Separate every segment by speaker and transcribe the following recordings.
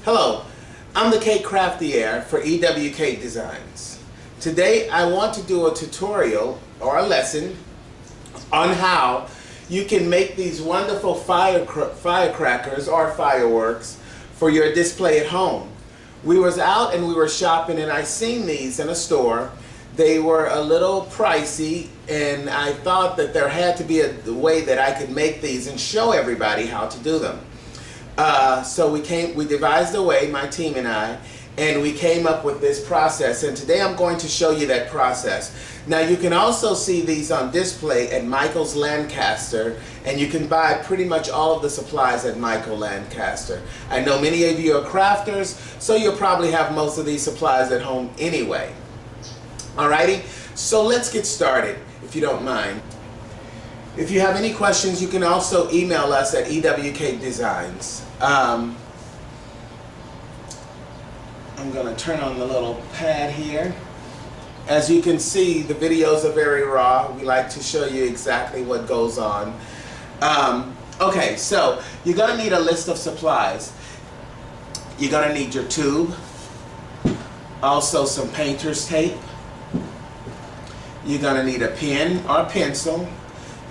Speaker 1: Hello, I'm the Cake Craftier for EWK Designs. Today I want to do a tutorial or a lesson on how you can make these wonderful firecrackers or fireworks for your display at home. We was out and we were shopping and I seen these in a store. They were a little pricey and I thought that there had to be a way that I could make these and show everybody how to do them. So we devised a way, my team and we came up with this process, and today I'm going to show you that process. Now you can also see these on display at Michael's Lancaster, and you can buy pretty much all of the supplies at Michael Lancaster. I know many of you are crafters, so you'll probably have most of these supplies at home anyway. Alrighty, so let's get started, if you don't mind. If you have any questions, you can also email us at EWK Designs. I'm going to turn on the little pad here. As you can see, the videos are very raw. We like to show you exactly what goes on. Okay, so you're going to need a list of supplies. You're going to need your tube, also some painter's tape. You're going to need a pen or pencil.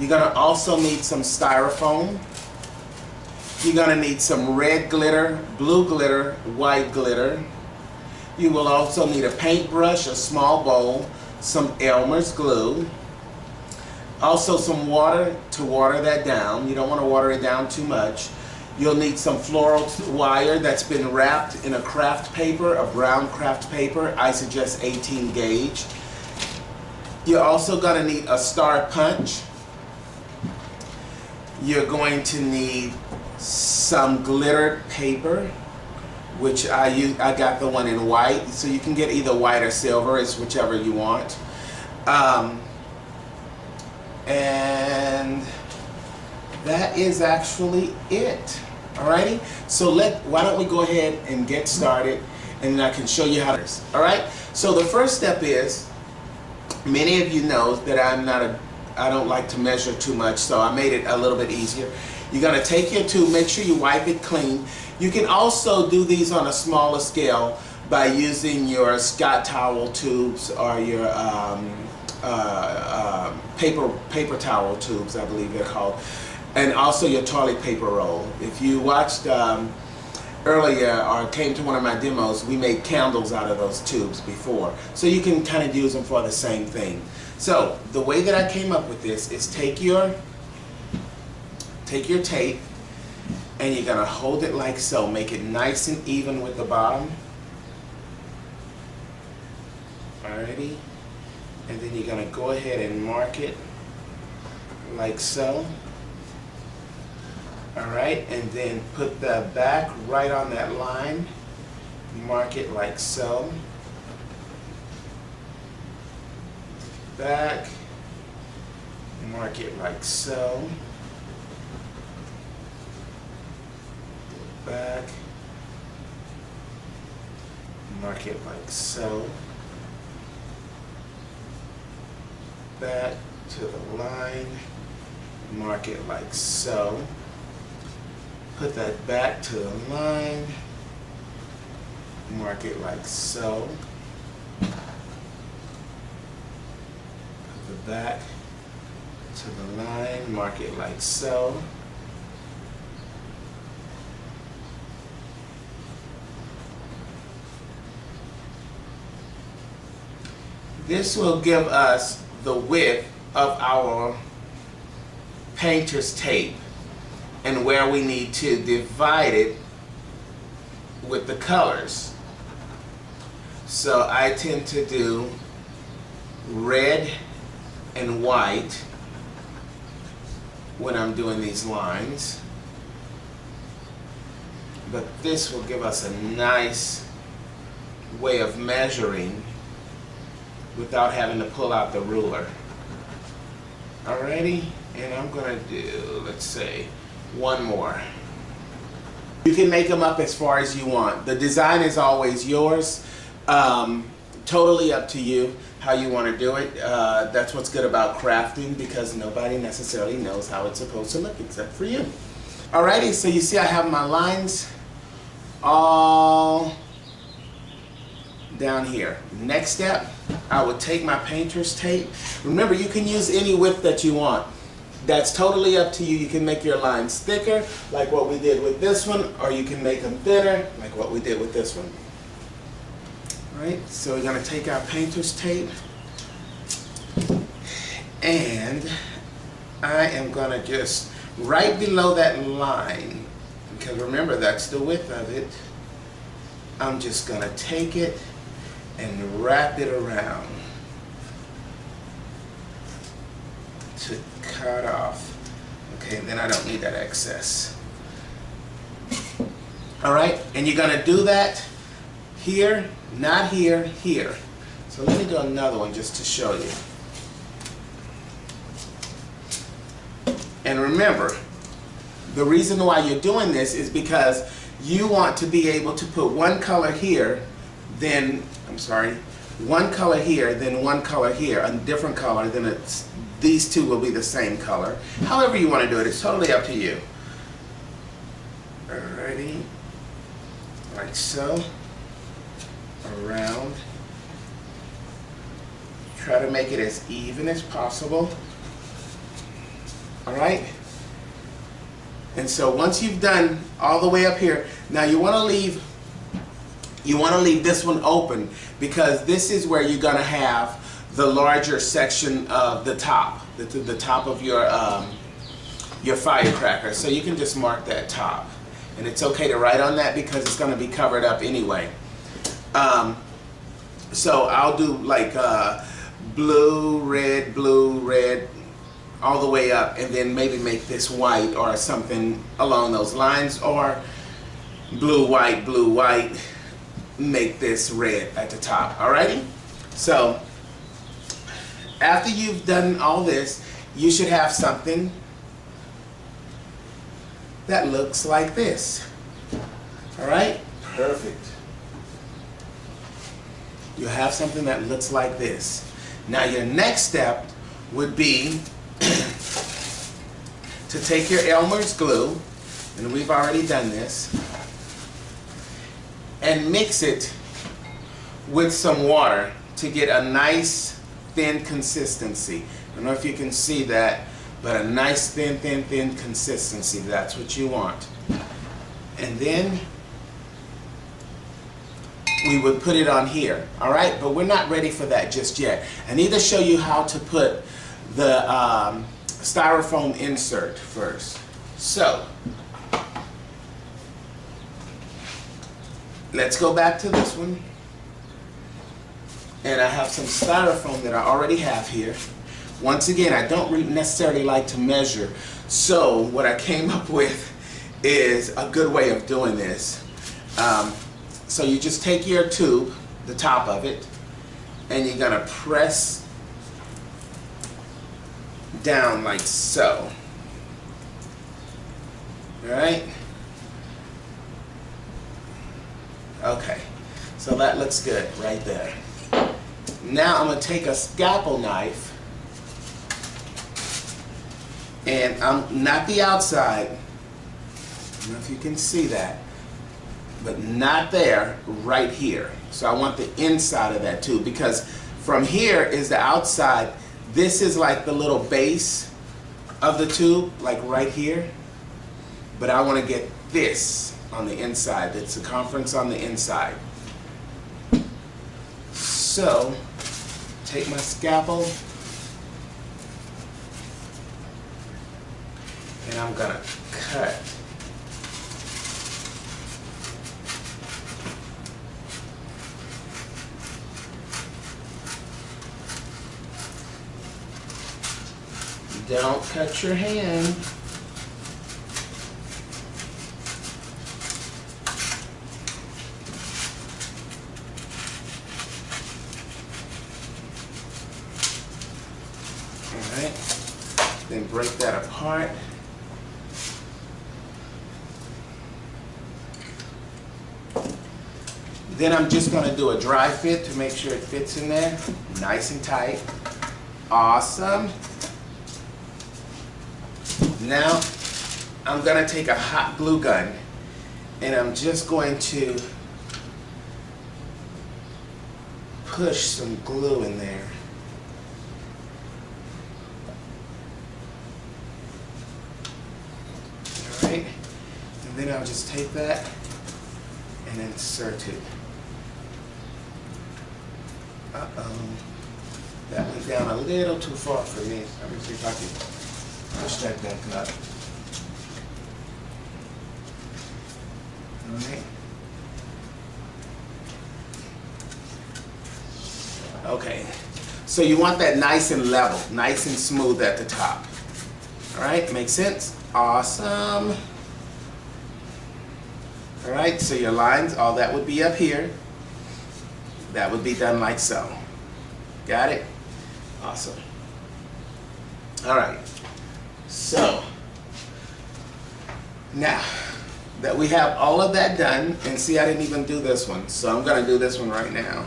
Speaker 1: You're going to also need some styrofoam. You're going to need some red glitter, blue glitter, white glitter. You will also need a paintbrush, a small bowl, some Elmer's glue. Also some water to water that down. You don't want to water it down too much. You'll need some floral wire that's been wrapped in a craft paper, a brown craft paper. I suggest 18 gauge. You're also going to need a star punch. You're going to need some glittered paper, which I got the one in white, so you can get either white or silver, it's whichever you want. And that is actually it. Alrighty, so why don't we go ahead and get started, and then I can show you how to. Alright, so the first step is, many of you know that I don't like to measure too much, so I made it a little bit easier. You're going to take your tube, make sure you wipe it clean. You can also do these on a smaller scale by using your Scott towel tubes or your paper towel tubes, I believe they're called, and also your toilet paper roll. If you watched earlier or came to one of my demos, we made candles out of those tubes before, so you can kind of use them for the same thing. So the way that I came up with this is take your tape and you're going to hold it like so. Make it nice and even with the bottom. Alrighty. And then you're going to go ahead and mark it like so. Alright, and then put the back right on that line. Mark it like so. Back, mark it like so. Back, mark it like so. Back to the line, mark it like so. Put that back to the line, mark it like so. Put the back to the line, mark it like so. This will give us the width of our painter's tape and where we need to divide it with the colors. So I tend to do red and white when I'm doing these lines, but this will give us a nice way of measuring without having to pull out the ruler. Alrighty, and I'm gonna do, let's say, one more. You can make them up as far as you want. The design is always yours. Totally up to you how you want to do it. That's what's good about crafting, because nobody necessarily knows how it's supposed to look except for you. Alrighty, so you see I have my lines all down here. Next step, I would take my painter's tape. Remember, you can use any width that you want. That's totally up to you. You can make your lines thicker, like what we did with this one, or you can make them thinner, like what we did with this one. All right, so we're gonna take our painter's tape, and I am gonna just, right below that line, because remember, that's the width of it, I'm just gonna take it and wrap it around to cut off. Okay, and then I don't need that excess. All right, and you're gonna do that here, not here, here. So let me do another one just to show you. And remember, the reason why you're doing this is because you want to be able to put one color here, then, one color here, then one color here, a different color, then it's, these two will be the same color. However you want to do it, it's totally up to you. Alrighty, like so, around. Try to make it as even as possible. All right? And so once you've done all the way up here, now you want to leave this one open, because this is where you're going to have the larger section of the top, the top of your firecracker. So you can just mark that top, and it's okay to write on that because it's going to be covered up anyway. So I'll do like blue, red, all the way up, and then maybe make this white or something along those lines, or blue, white, make this red at the top. Alrighty? So after you've done all this, you should have something that looks like this. Alright? Perfect. You have something that looks like this. Now your next step would be to take your Elmer's glue, and we've already done this, and mix it with some water to get a nice thin consistency. I don't know if you can see that, but a nice thin consistency. That's what you want. And then we would put it on here. All right, but we're not ready for that just yet. I need to show you how to put the styrofoam insert first. So let's go back to this one, and I have some styrofoam that I already have here. Once again, I don't necessarily like to measure, so what I came up with is a good way of doing this. So you just take your tube, the top of it, and you're gonna press down like so. All right? Okay, so that looks good right there. Now I'm going to take a scalpel knife, and I'm not the outside, I don't know if you can see that, but not there, right here. So I want the inside of that too, because from here is the outside. This is like the little base of the tube, like right here, but I want to get this on the inside, the circumference on the inside. So, take my scalpel, and I'm gonna cut. Don't cut your hand. Alright, then break that apart. Then I'm just going to do a dry fit to make sure it fits in there, nice and tight. Awesome. Now I'm going to take a hot glue gun, and I'm just going to push some glue in there. All right, and then I'll just take that and insert it. Uh-oh, that went down a little too far for me. Let me see if I can push that back up. All right. Okay, so you want that nice and level, nice and smooth at the top. All right, makes sense? Awesome. All right, so your lines, all that would be up here. That would be done like so. Got it? Awesome. All right, so now that we have all of that done, and see, I didn't even do this one, so I'm gonna do this one right now.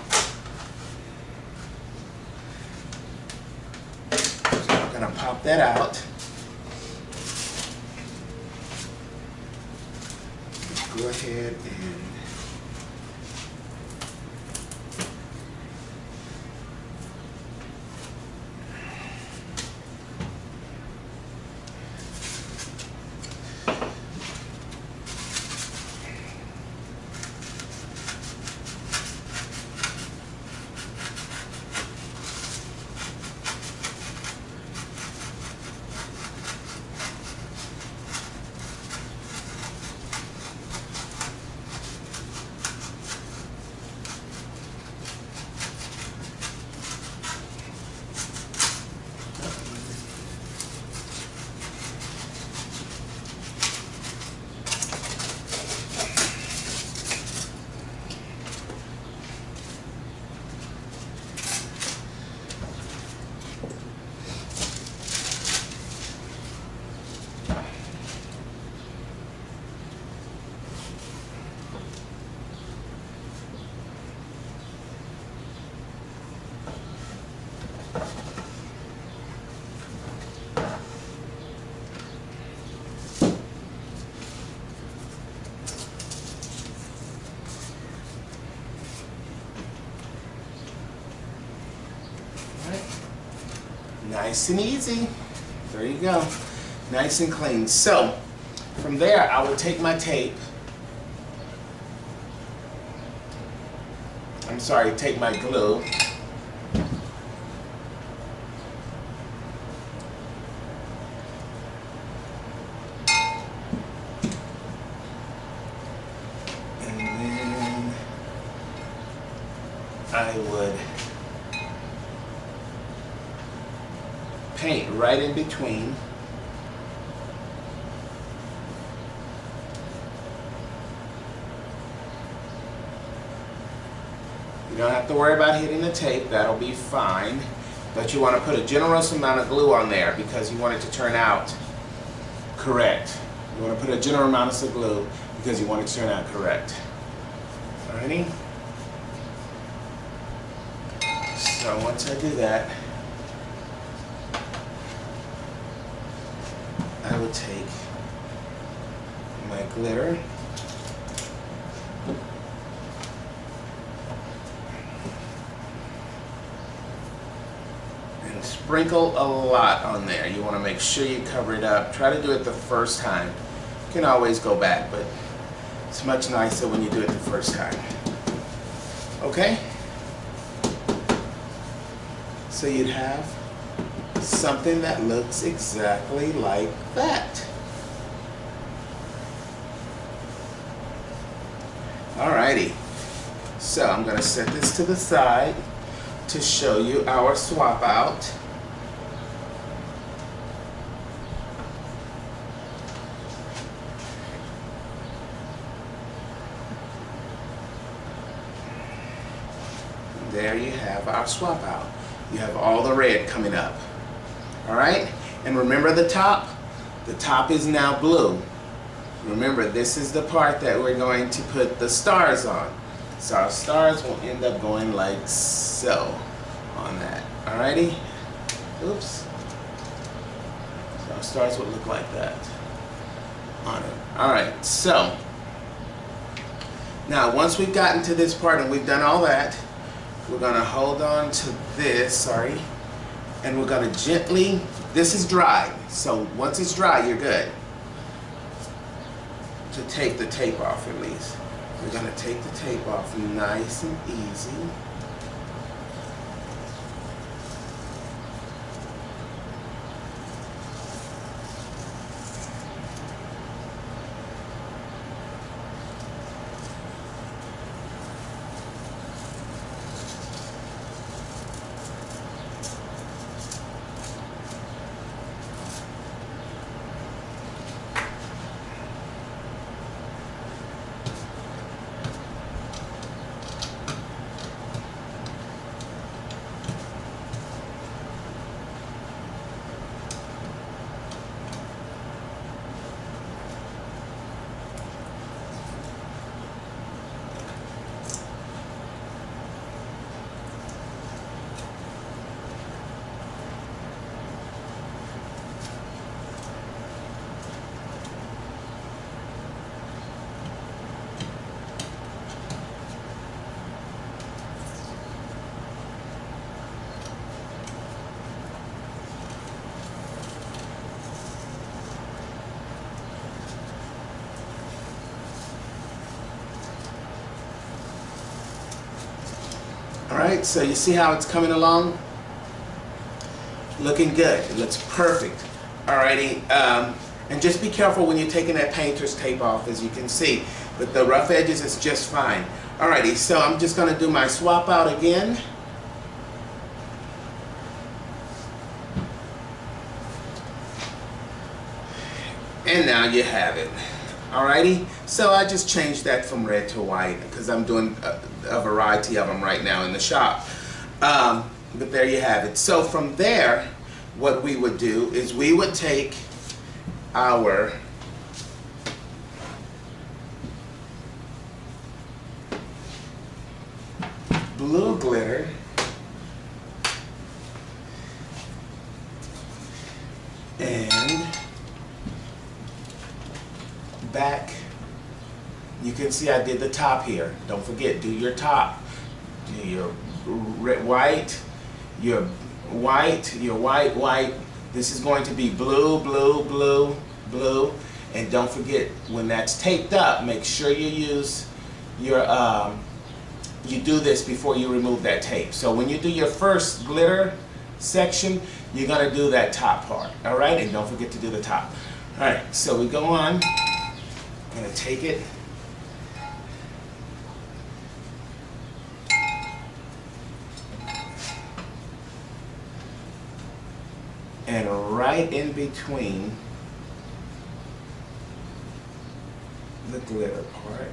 Speaker 1: So I'm gonna pop that out. Go ahead and nice and easy. There you go. Nice and clean. So, from there, I will take my tape. I'm sorry, take my glue. And then I would paint right in between. You don't have to worry about hitting the tape, that'll be fine. But you want to put a generous amount of glue on there because you want it to turn out correct. You want to put a generous amount of glue because you want it to turn out correct. Alrighty? So once I do that, I will take my glitter and sprinkle a lot on there. You want to make sure you cover it up. Try to do it the first time. You can always go back, but it's much nicer when you do it the first time. Okay? So you'd have something that looks exactly like that. Alrighty, so I'm going to set this to the side to show you our swap out. There you have our swap out. You have all the red coming up. Alright, and remember the top? The top is now blue. Remember, this is the part that we're going to put the stars on. So our stars will end up going like so on that. Alrighty? Oops. So our stars will look like that on it. Alright, so Now, once we've gotten to this part and we've done all that, we're gonna hold on to this, and we're gonna gently, this is dry, so once it's dry, you're good to take the tape off at least. We're gonna take the tape off nice and easy. All right, so you see how it's coming along? Looking good, it looks perfect. Alrighty, and just be careful when you're taking that painter's tape off, as you can see. But the rough edges is just fine. Alrighty, so I'm just gonna do my swap out again. And now you have it. Alrighty, so I just changed that from red to white because I'm doing a variety of them right now in the shop. But there you have it. So from there, what we would do is we would take our blue glitter and back. You can see I did the top here. Don't forget, do your top. Do your white, your white, your white, white. This is going to be blue, blue, blue, blue. And don't forget, when that's taped up, make sure you use your, you do this before you remove that tape. So when you do your first glitter section, you're gonna do that top part, all right? And don't forget to do the top. All right, so we go on. I'm gonna take it. And right in between the glitter part,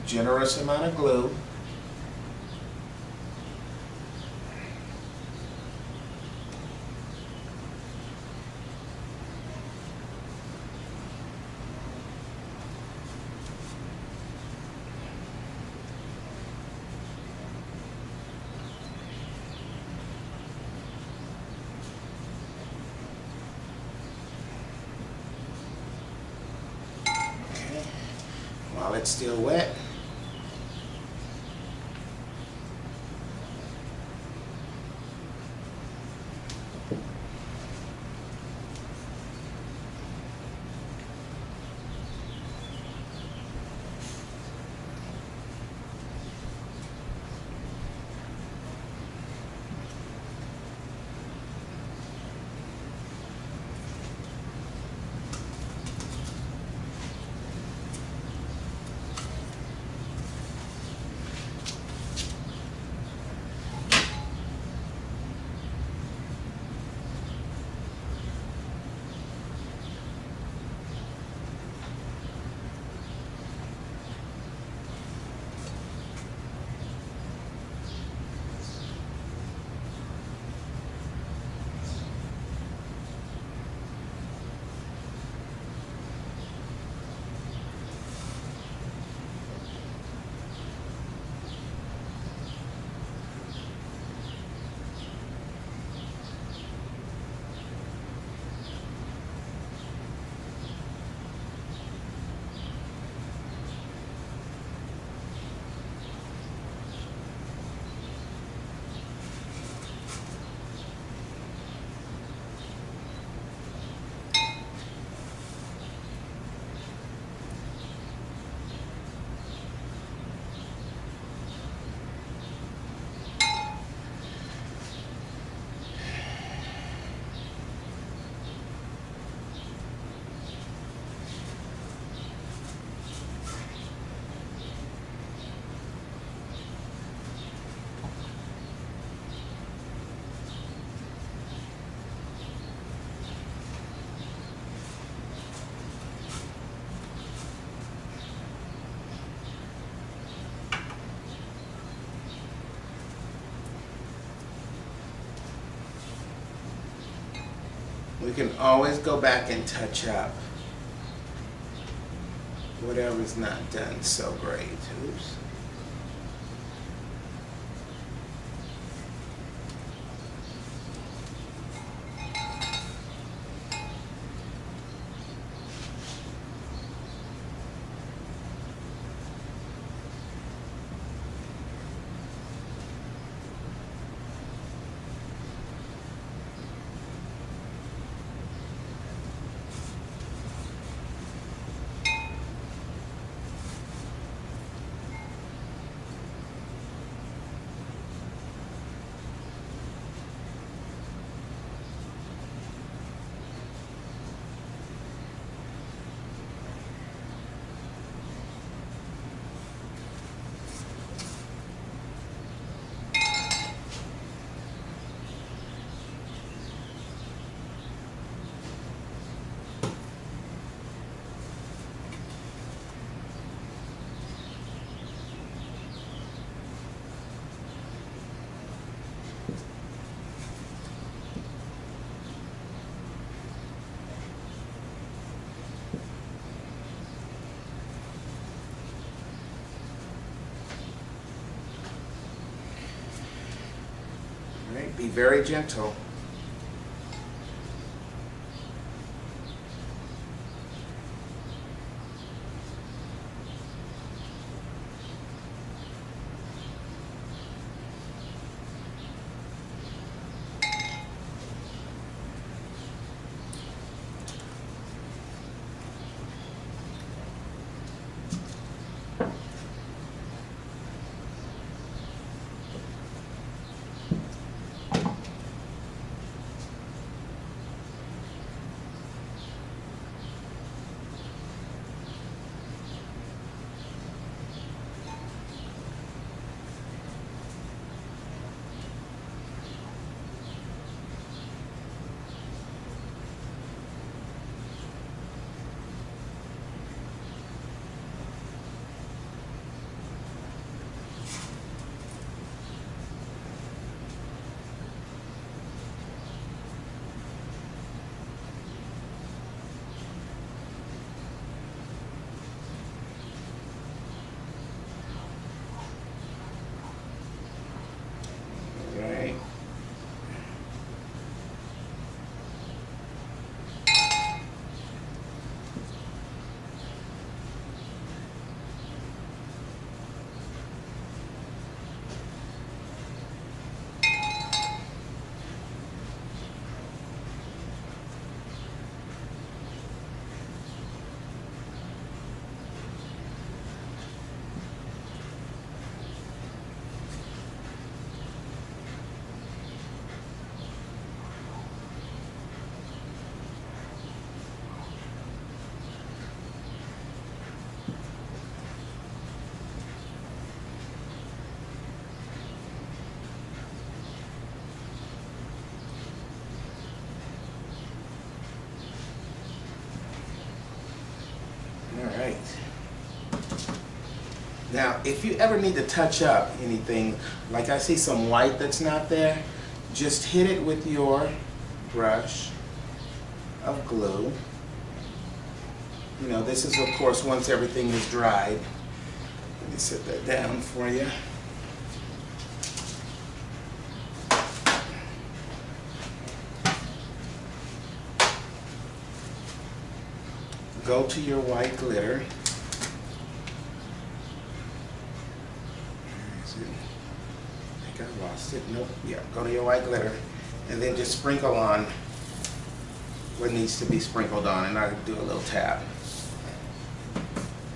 Speaker 1: generous amount of glue. Okay. While it's still wet. We can always go back and touch up whatever's not done so great. Oops. Right, be very gentle. Right. All right. Now, if you ever need to touch up anything, like I see some white that's not there, just hit it with your brush of glue. You know, this is, of course, once everything is dried. Let me set that down for you. Go to your white glitter. I think I lost it. Nope. Yeah, go to your white glitter and then just sprinkle on what needs to be sprinkled on, and I'll do a little tap.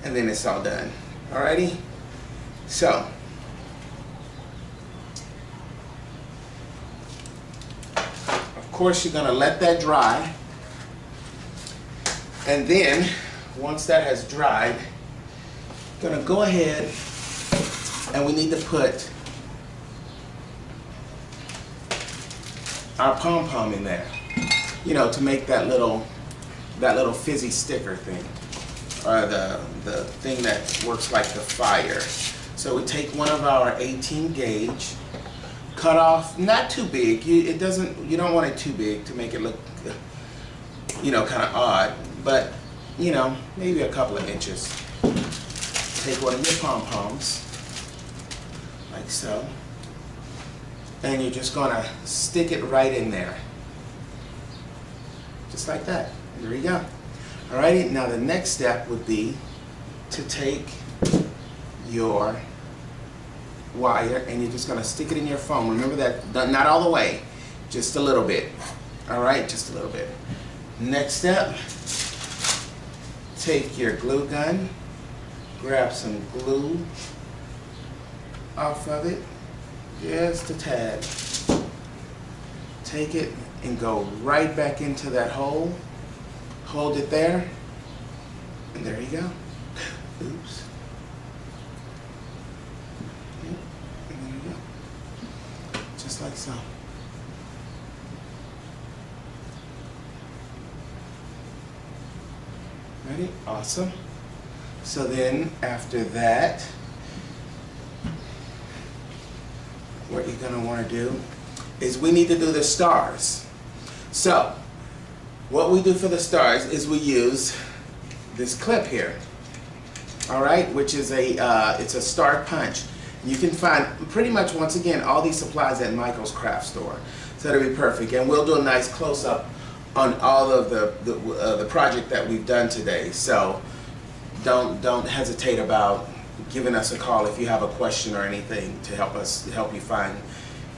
Speaker 1: And then it's all done. Alrighty? So, of course, you're going to let that dry. And then, once that has dried, I'm going to go ahead and we need to put our pom-pom in there, you know, to make that little fizzy sticker thing, or the thing that works like the fire. So we take one of our 18 gauge, cut off, not too big. You don't want it too big to make it look you know, kind of odd, but, you know, maybe a couple of inches. Take one of your pom-poms, like so, and you're just gonna stick it right in there. Just like that. There you go. Alrighty, now the next step would be to take your wire and you're just gonna stick it in your foam. Remember that, not all the way, just a little bit. Alright, just a little bit. Next step, take your glue gun, grab some glue off of it, just a tad. Take it and go right back into that hole. Hold it there, and there you go. Oops. And there you go. Just like so. Ready? Awesome. So then after that, what you're gonna wanna do is we need to do the stars. So what we do for the stars is we use this clip here, all right, which is it's a star punch. You can find pretty much, once again, all these supplies at Michael's craft store. So that'll be perfect, and we'll do a nice close-up on all of the project that we've done today. So don't hesitate about giving us a call if you have a question or anything to help you find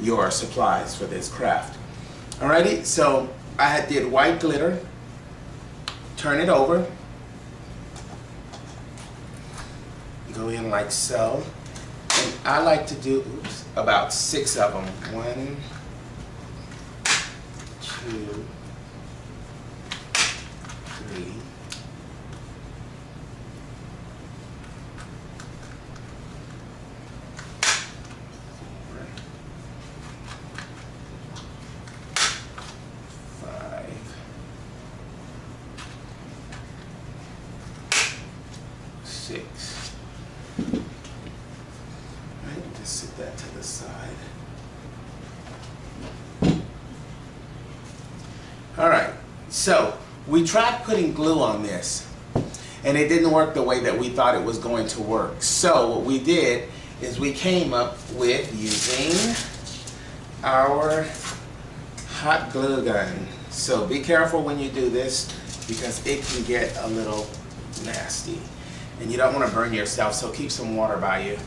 Speaker 1: your supplies for this craft. Alrighty, so I did white glitter. Turn it over. Go in like so. And I like to do about 6 of them. 1, 2, 3, 5, 6. Right, just sit that to the side. All right, so we tried putting glue on this, and it didn't work the way that we thought it was going to work. So what we did is we came up with using our hot glue gun. So be careful when you do this because it can get a little nasty. And you don't want to burn yourself, so keep some water by you.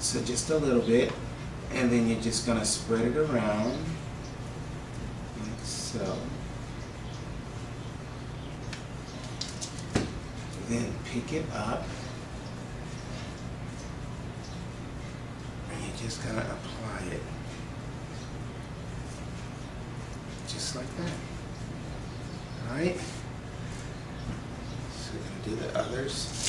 Speaker 1: So just a little bit, and then you're just going to spread it around, like so. Then pick it up, and you're just going to apply it, just like that. All right? So we're going to do the others.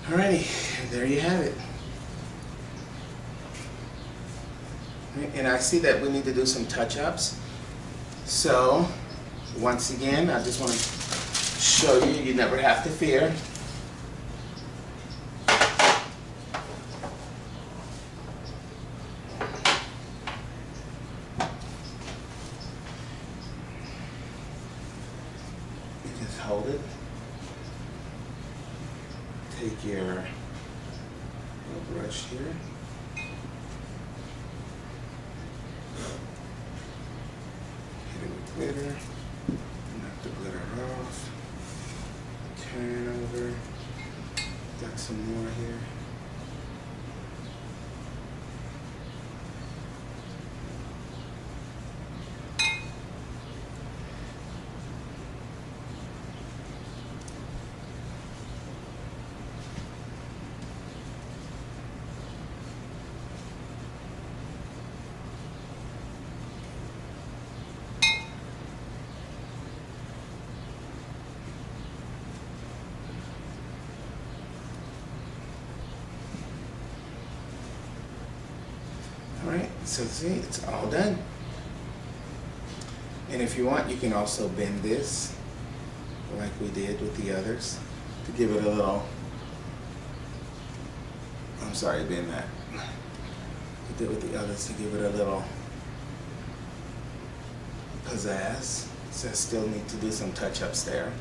Speaker 1: Alrighty, there you have it. And I see that we need to do some touch-ups. So, once again, I just want to show you, you never have to fear. You just hold it. Take your little brush here. Glitter, knock the glitter off, turn over, got some more here. Alright, so see, it's all done. And if you want, you can also bend this like we did with the others to give it a little, I'm sorry, bend that. We did with the others to give it a little pizzazz. So I still need to do some touch-ups there,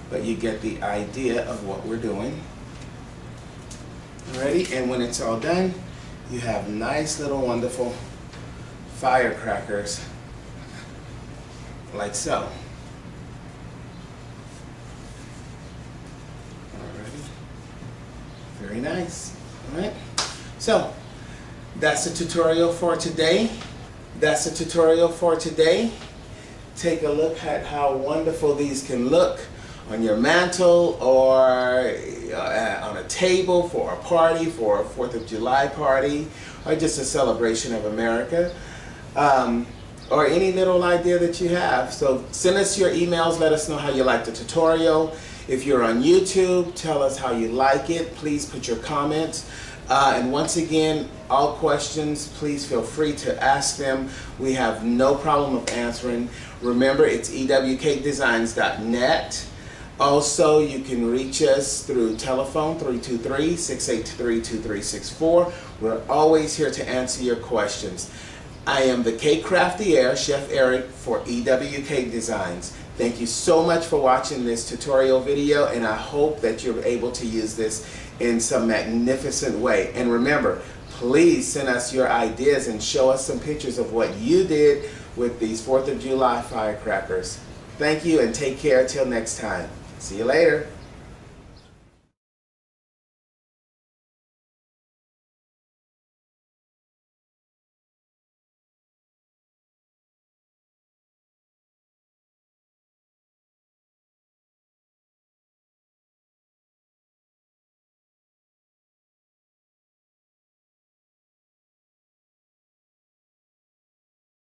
Speaker 1: but you get the idea of what we're doing. Alrighty, and when it's all done, you have nice little wonderful firecrackers like so. Alrighty, very nice. Alright, so that's the tutorial for today. That's the tutorial for today. Take a look at how wonderful these can look on your mantle or on a table for a party, for a 4th of July party, or just a celebration of America, or any little idea that you have. So send us your emails, let us know how you like the tutorial. If you're on YouTube, tell us how you like it. Please put your comments. And once again, all questions, please feel free to ask them. We have no problem of answering. Remember, it's ewkdesigns.net. Also, you can reach us through telephone 323-683-2364. We're always here to answer your questions. I am the Cake Craftier, Chef Eric for EWK Designs. Thank you so much for watching this tutorial video, and I hope that you're able to use this in some magnificent way. And remember, please send us your ideas and show us some pictures of what you did with these 4th of July firecrackers. Thank you and take care till next time. See you later.